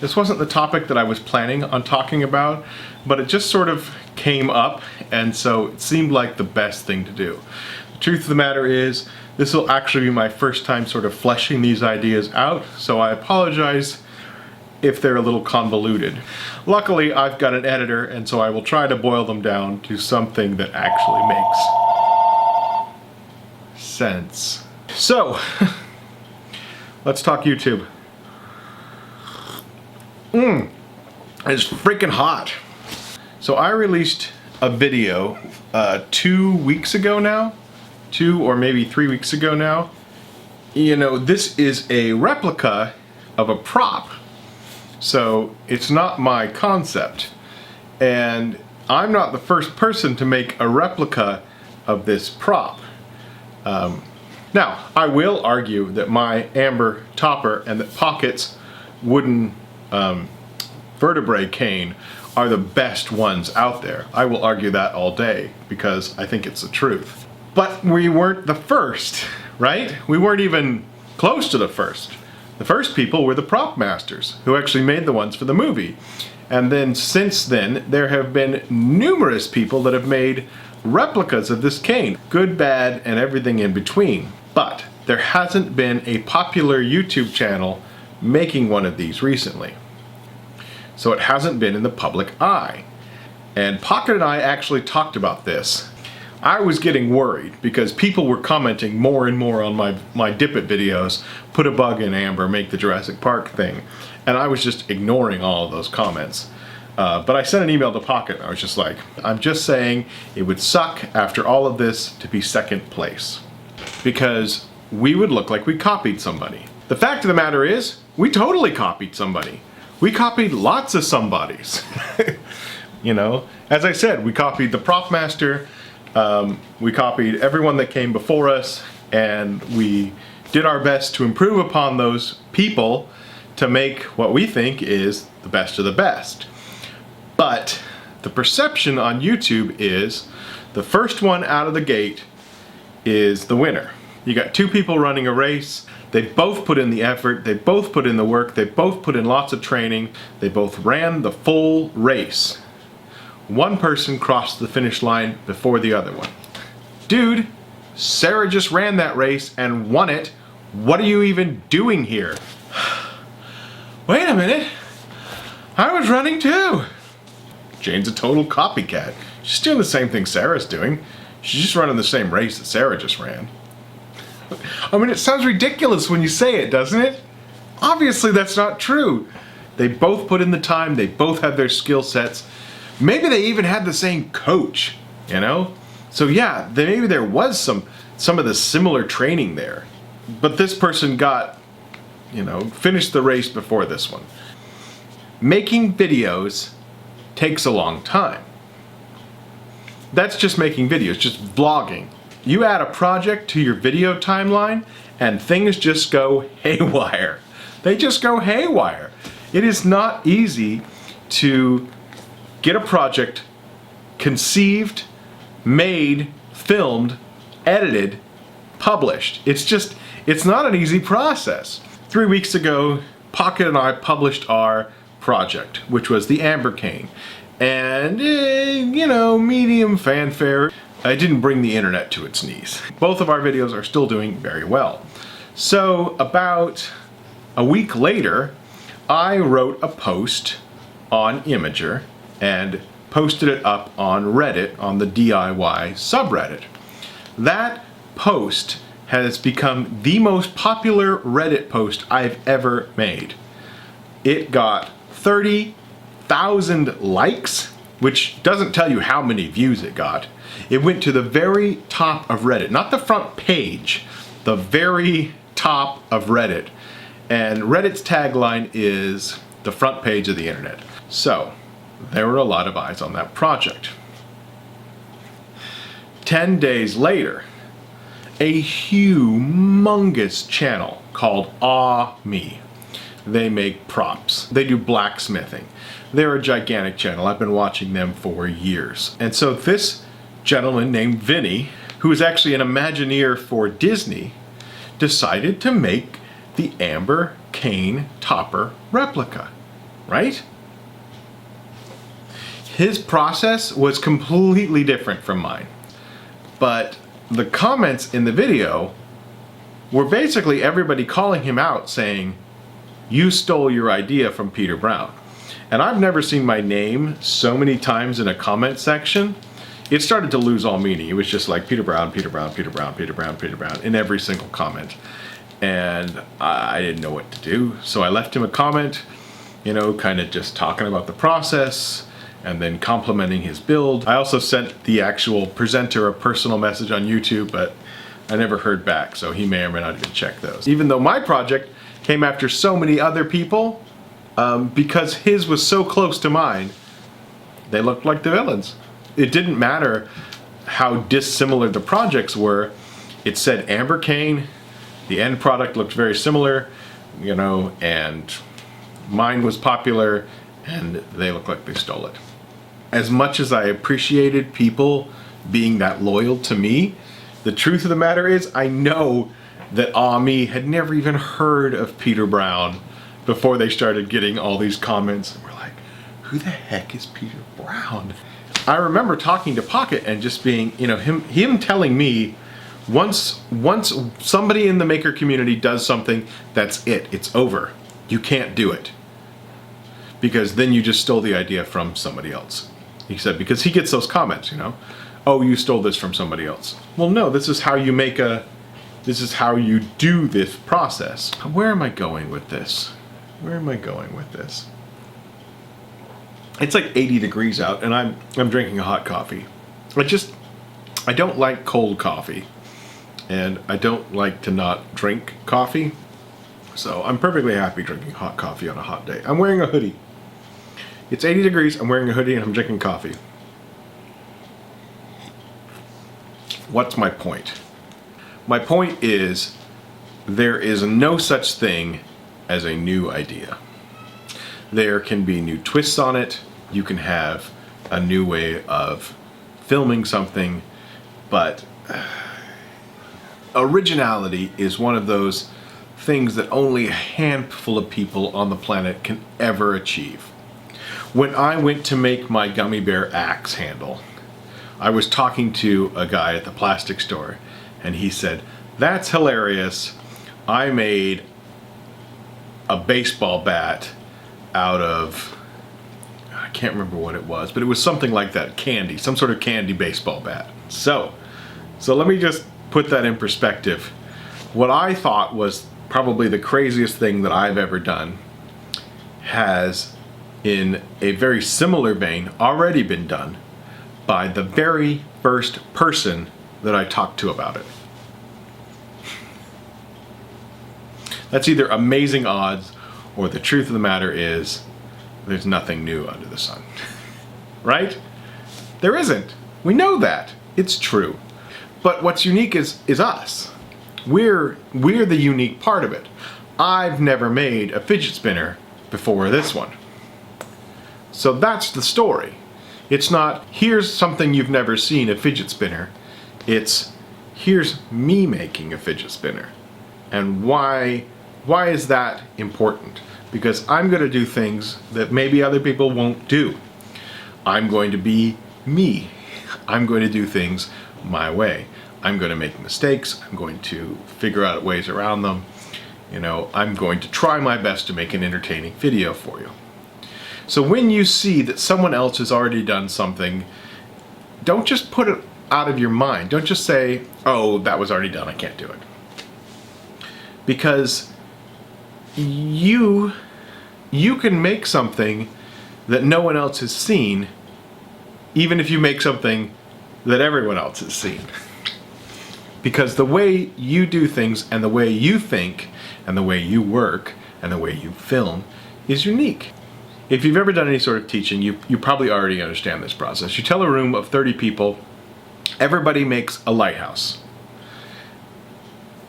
This wasn't the topic that I was planning on talking about, but it just sort of came up, and so it seemed like the best thing to do. The truth of the matter is, this will actually be my first time sort of fleshing these ideas out, so I apologize if they're a little convoluted. Luckily, I've got an editor, and so I will try to boil them down to something that actually makes sense. So, let's talk YouTube. It's freaking hot. So I released a video 2 weeks ago now, 2 or maybe 3 weeks ago now. You know, this is a replica of a prop. So it's not my concept. And I'm not the first person to make a replica of this prop. Now, I will argue that my amber topper and the Pocket's wooden vertebrae cane are the best ones out there. I will argue that all day because I think it's the truth. But we weren't the first, right? We weren't even close to the first. The first people were the prop masters who actually made the ones for the movie. And then since then, there have been numerous people that have made replicas of this cane, good, bad, and everything in between. But there hasn't been a popular YouTube channel making one of these recently. So it hasn't been in the public eye. And Pocket and I actually talked about this. I was getting worried because people were commenting more and more on my Dip It videos, put a bug in Amber, make the Jurassic Park thing. And I was just ignoring all of those comments. But I sent an email to Pocket and I was just like, I'm just saying it would suck after all of this to be second place. Because we would look like we copied somebody. The fact of the matter is, we totally copied somebody. We copied lots of somebodies. You know, as I said, we copied the prop master, we copied everyone that came before us, and we did our best to improve upon those people to make what we think is the best of the best. But the perception on YouTube is the first one out of the gate is the winner. You got two people running a race. They both put in the effort, they both put in the work, they both put in lots of training, they both ran the full race. One person crossed the finish line before the other one. Dude, Sarah just ran that race and won it. What are you even doing here? Wait a minute, I was running too. Jane's a total copycat. She's doing the same thing Sarah's doing. She's just running the same race that Sarah just ran. I mean, it sounds ridiculous when you say it, doesn't it? Obviously, that's not true. They both put in the time, they both had their skill sets. Maybe they even had the same coach, you know? So yeah, maybe there was some of the similar training there. But this person got, you know, finished the race before this one. Making videos takes a long time. That's just making videos, just vlogging. You add a project to your video timeline and things just go haywire. They just go haywire. It is not easy to get a project conceived, made, filmed, edited, published. It's not an easy process. 3 weeks ago, Pocket and I published our project, which was the Amber Cane. And, you know, medium fanfare. I didn't bring the internet to its knees. Both of our videos are still doing very well. So about a week later, I wrote a post on Imager and posted it up on Reddit, on the DIY subreddit. That post has become the most popular Reddit post I've ever made. It got 30,000 likes, which doesn't tell you how many views it got. It went to the very top of Reddit, not the front page, the very top of Reddit. And Reddit's tagline is the front page of the internet. So, there were a lot of eyes on that project. 10 days later, a humongous channel called Aw Me. They make props. They do blacksmithing. They're a gigantic channel. I've been watching them for years. And so this gentleman named Vinny, who is actually an Imagineer for Disney, decided to make the Amber Cane Topper replica. right? His process was completely different from mine. But the comments in the video were basically everybody calling him out saying, you stole your idea from Peter Brown. And I've never seen my name so many times in a comment section. It started to lose all meaning. It was just like Peter Brown, Peter Brown, Peter Brown, Peter Brown, Peter Brown in every single comment. And I didn't know what to do. So I left him a comment, you know, kind of just talking about the process and then complimenting his build. I also sent the actual presenter a personal message on YouTube, but I never heard back, so he may or may not even check those. Even though my project came after so many other people, because his was so close to mine, they looked like the villains. It didn't matter how dissimilar the projects were. It said Amber Cane, the end product looked very similar, you know, and mine was popular, and they looked like they stole it. As much as I appreciated people being that loyal to me, the truth of the matter is I know that Me had never even heard of Peter Brown before they started getting all these comments. And we're like, who the heck is Peter Brown? I remember talking to Pocket and just being, you know, him telling me, once somebody in the maker community does something, that's it, it's over. You can't do it. Because then you just stole the idea from somebody else. He said, because he gets those comments, you know, oh, you stole this from somebody else. Well, no, this is how you this is how you do this process. Where am I going with this? Where am I going with this? It's like 80 degrees out and I'm drinking a hot coffee. I don't like cold coffee and I don't like to not drink coffee. So I'm perfectly happy drinking hot coffee on a hot day. I'm wearing a hoodie. It's 80 degrees, I'm wearing a hoodie and I'm drinking coffee. What's my point? My point is, there is no such thing as a new idea. There can be new twists on it, you can have a new way of filming something, but originality is one of those things that only a handful of people on the planet can ever achieve. When I went to make my gummy bear axe handle, I was talking to a guy at the plastic store and he said, that's hilarious. I made a baseball bat out of, I can't remember what it was, but it was something like that, candy, some sort of candy baseball bat. So let me just put that in perspective. What I thought was probably the craziest thing that I've ever done has, in a very similar vein, already been done by the very first person that I talked to about it. That's either amazing odds or the truth of the matter is there's nothing new under the sun. Right? There isn't. We know that. It's true. But what's unique is us. We're the unique part of it. I've never made a fidget spinner before this one. So that's the story. It's not, here's something you've never seen, a fidget spinner. It's, here's me making a fidget spinner. And why is that important? Because I'm going to do things that maybe other people won't do. I'm going to be me. I'm going to do things my way. I'm going to make mistakes. I'm going to figure out ways around them. You know, I'm going to try my best to make an entertaining video for you. So when you see that someone else has already done something, don't just put it out of your mind. Don't just say, oh, that was already done, I can't do it. Because you can make something that no one else has seen, even if you make something that everyone else has seen. Because the way you do things and the way you think and the way you work and the way you film is unique. If you've ever done any sort of teaching, you probably already understand this process. You tell a room of 30 people, everybody makes a lighthouse.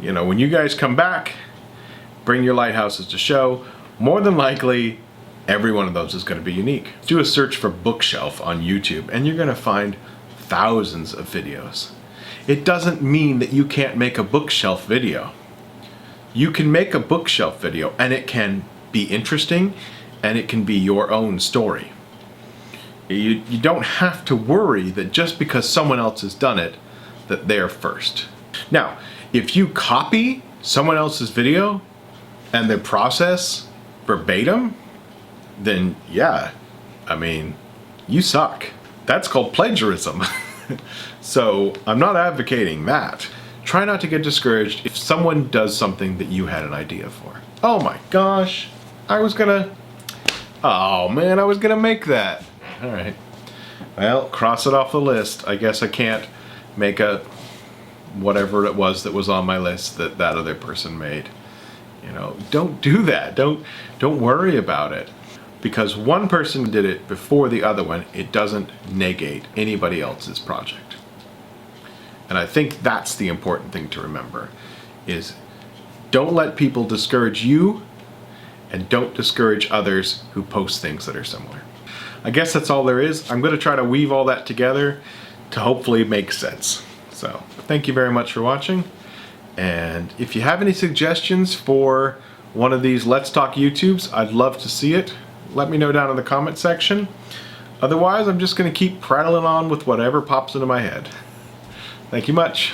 You know, when you guys come back, bring your lighthouses to show, more than likely, every one of those is going to be unique. Do a search for bookshelf on YouTube and you're going to find thousands of videos. It doesn't mean that you can't make a bookshelf video. You can make a bookshelf video and it can be interesting and it can be your own story. You don't have to worry that just because someone else has done it, that they're first. Now, if you copy someone else's video and their process verbatim, then yeah, I mean, you suck. That's called plagiarism. So I'm not advocating that. Try not to get discouraged if someone does something that you had an idea for. Oh my gosh, oh man, I was gonna make that. All right, well, cross it off the list. I guess I can't make a whatever it was that was on my list that other person made. You know, don't do that. Don't worry about it. Because one person did it before the other one, it doesn't negate anybody else's project. And I think that's the important thing to remember, is don't let people discourage you, and don't discourage others who post things that are similar. I guess that's all there is. I'm going to try to weave all that together to hopefully make sense. So, thank you very much for watching. And if you have any suggestions for one of these Let's Talk YouTubes, I'd love to see it. Let me know down in the comment section. Otherwise, I'm just going to keep prattling on with whatever pops into my head. Thank you much.